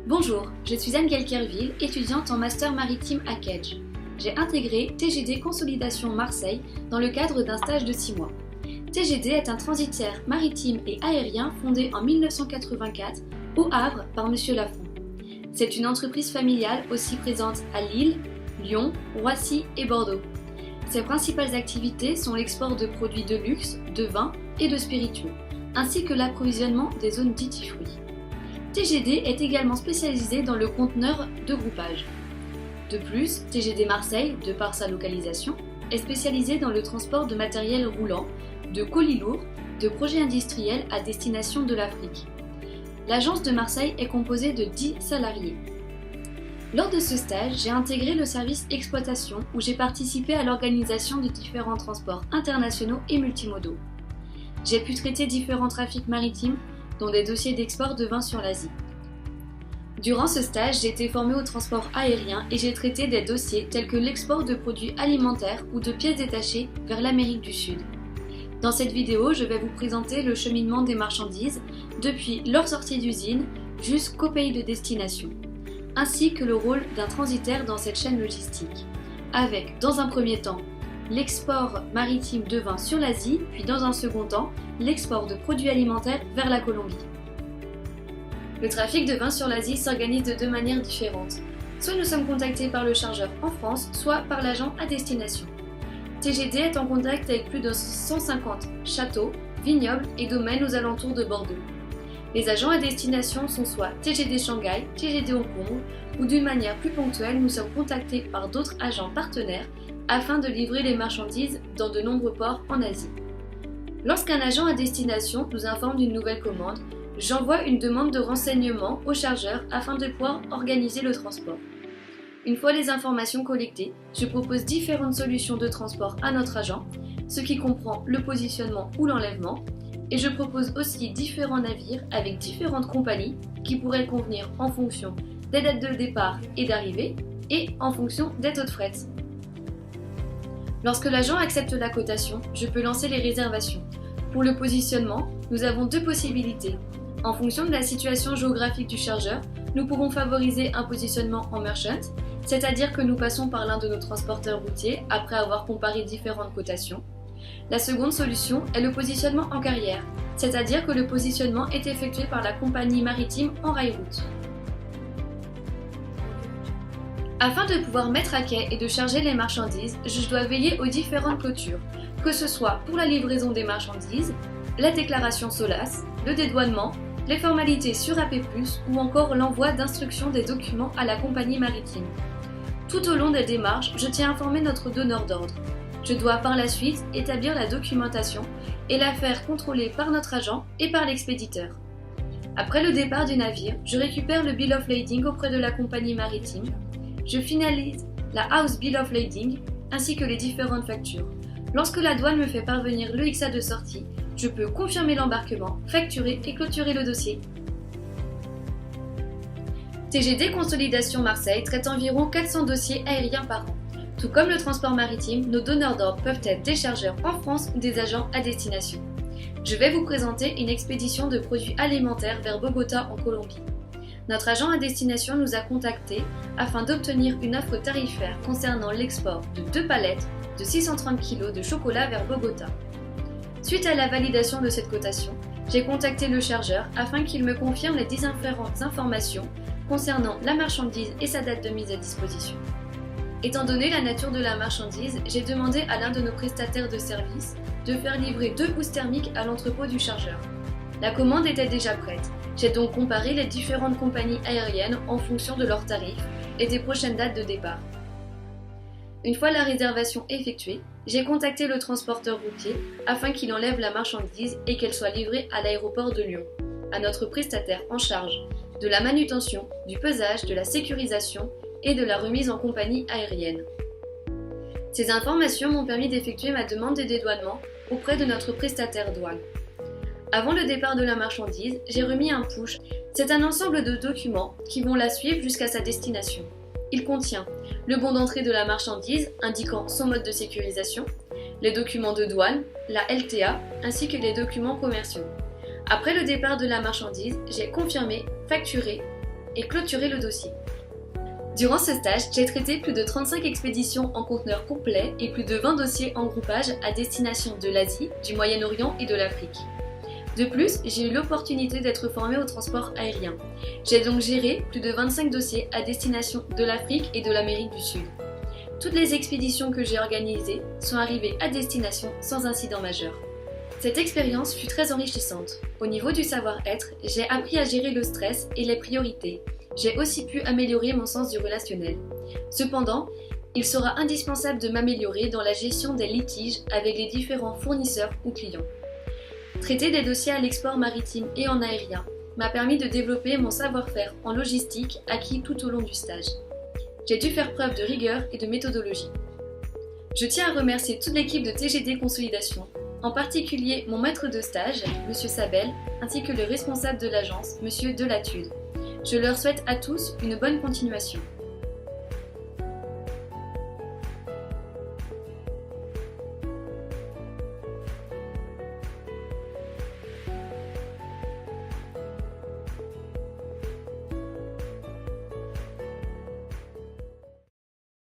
Bonjour, je suis Anne Kelkerville, étudiante en Master Maritime à Kedge. J'ai intégré TGD Consolidation Marseille dans le cadre d'un stage de 6 mois. TGD est un transitaire maritime et aérien fondé en 1984 au Havre par Monsieur Lafont. C'est une entreprise familiale aussi présente à Lille, Lyon, Roissy et Bordeaux. Ses principales activités sont l'export de produits de luxe, de vin et de spiritueux, ainsi que l'approvisionnement des zones duty-free. TGD est également spécialisé dans le conteneur de groupage. De plus, TGD Marseille, de par sa localisation, est spécialisé dans le transport de matériel roulant, de colis lourds, de projets industriels à destination de l'Afrique. L'agence de Marseille est composée de 10 salariés. Lors de ce stage, j'ai intégré le service exploitation où j'ai participé à l'organisation de différents transports internationaux et multimodaux. J'ai pu traiter différents trafics maritimes, dont des dossiers d'export de vin sur l'Asie. Durant ce stage, j'ai été formée au transport aérien et j'ai traité des dossiers tels que l'export de produits alimentaires ou de pièces détachées vers l'Amérique du Sud. Dans cette vidéo, je vais vous présenter le cheminement des marchandises depuis leur sortie d'usine jusqu'au pays de destination, ainsi que le rôle d'un transitaire dans cette chaîne logistique, avec, dans un premier temps, l'export maritime de vin sur l'Asie, puis dans un second temps, l'export de produits alimentaires vers la Colombie. Le trafic de vin sur l'Asie s'organise de deux manières différentes. Soit nous sommes contactés par le chargeur en France, soit par l'agent à destination. TGD est en contact avec plus de 150 châteaux, vignobles et domaines aux alentours de Bordeaux. Les agents à destination sont soit TGD Shanghai, TGD Hong Kong, ou d'une manière plus ponctuelle, nous sommes contactés par d'autres agents partenaires afin de livrer les marchandises dans de nombreux ports en Asie. Lorsqu'un agent à destination nous informe d'une nouvelle commande, j'envoie une demande de renseignement au chargeur afin de pouvoir organiser le transport. Une fois les informations collectées, je propose différentes solutions de transport à notre agent, ce qui comprend le positionnement ou l'enlèvement, et je propose aussi différents navires avec différentes compagnies qui pourraient convenir en fonction des dates de départ et d'arrivée et en fonction des taux de fret. Lorsque l'agent accepte la cotation, je peux lancer les réservations. Pour le positionnement, nous avons deux possibilités. En fonction de la situation géographique du chargeur, nous pourrons favoriser un positionnement en merchant, c'est-à-dire que nous passons par l'un de nos transporteurs routiers après avoir comparé différentes cotations. La seconde solution est le positionnement en carrière, c'est-à-dire que le positionnement est effectué par la compagnie maritime en rail-route. Afin de pouvoir mettre à quai et de charger les marchandises, je dois veiller aux différentes clôtures, que ce soit pour la livraison des marchandises, la déclaration SOLAS, le dédouanement, les formalités sur AP+, ou encore l'envoi d'instructions des documents à la compagnie maritime. Tout au long des démarches, je tiens à informer notre donneur d'ordre. Je dois par la suite établir la documentation et la faire contrôler par notre agent et par l'expéditeur. Après le départ du navire, je récupère le Bill of Lading auprès de la compagnie maritime. Je finalise la House Bill of Lading ainsi que les différentes factures. Lorsque la douane me fait parvenir le XA de sortie, je peux confirmer l'embarquement, facturer et clôturer le dossier. TGD Consolidation Marseille traite environ 400 dossiers aériens par an. Tout comme le transport maritime, nos donneurs d'ordre peuvent être des chargeurs en France ou des agents à destination. Je vais vous présenter une expédition de produits alimentaires vers Bogota en Colombie. Notre agent à destination nous a contactés afin d'obtenir une offre tarifaire concernant l'export de 2 palettes de 630 kg de chocolat vers Bogota. Suite à la validation de cette cotation, j'ai contacté le chargeur afin qu'il me confirme les différentes informations concernant la marchandise et sa date de mise à disposition. Étant donné la nature de la marchandise, j'ai demandé à l'un de nos prestataires de service de faire livrer 2 housses thermiques à l'entrepôt du chargeur. La commande était déjà prête. J'ai donc comparé les différentes compagnies aériennes en fonction de leurs tarifs et des prochaines dates de départ. Une fois la réservation effectuée, j'ai contacté le transporteur routier afin qu'il enlève la marchandise et qu'elle soit livrée à l'aéroport de Lyon, à notre prestataire en charge de la manutention, du pesage, de la sécurisation et de la remise en compagnie aérienne. Ces informations m'ont permis d'effectuer ma demande de dédouanement auprès de notre prestataire douane. Avant le départ de la marchandise, j'ai remis un push. C'est un ensemble de documents qui vont la suivre jusqu'à sa destination. Il contient le bon d'entrée de la marchandise indiquant son mode de sécurisation, les documents de douane, la LTA ainsi que les documents commerciaux. Après le départ de la marchandise, j'ai confirmé, facturé et clôturer le dossier. Durant ce stage, j'ai traité plus de 35 expéditions en conteneurs complets et plus de 20 dossiers en groupage à destination de l'Asie, du Moyen-Orient et de l'Afrique. De plus, j'ai eu l'opportunité d'être formée au transport aérien. J'ai donc géré plus de 25 dossiers à destination de l'Afrique et de l'Amérique du Sud. Toutes les expéditions que j'ai organisées sont arrivées à destination sans incident majeur. Cette expérience fut très enrichissante. Au niveau du savoir-être, j'ai appris à gérer le stress et les priorités. J'ai aussi pu améliorer mon sens du relationnel. Cependant, il sera indispensable de m'améliorer dans la gestion des litiges avec les différents fournisseurs ou clients. Traiter des dossiers à l'export maritime et en aérien m'a permis de développer mon savoir-faire en logistique acquis tout au long du stage. J'ai dû faire preuve de rigueur et de méthodologie. Je tiens à remercier toute l'équipe de TGD Consolidation, en particulier mon maître de stage, M. Sabel, ainsi que le responsable de l'agence, M. Delatude. Je leur souhaite à tous une bonne continuation.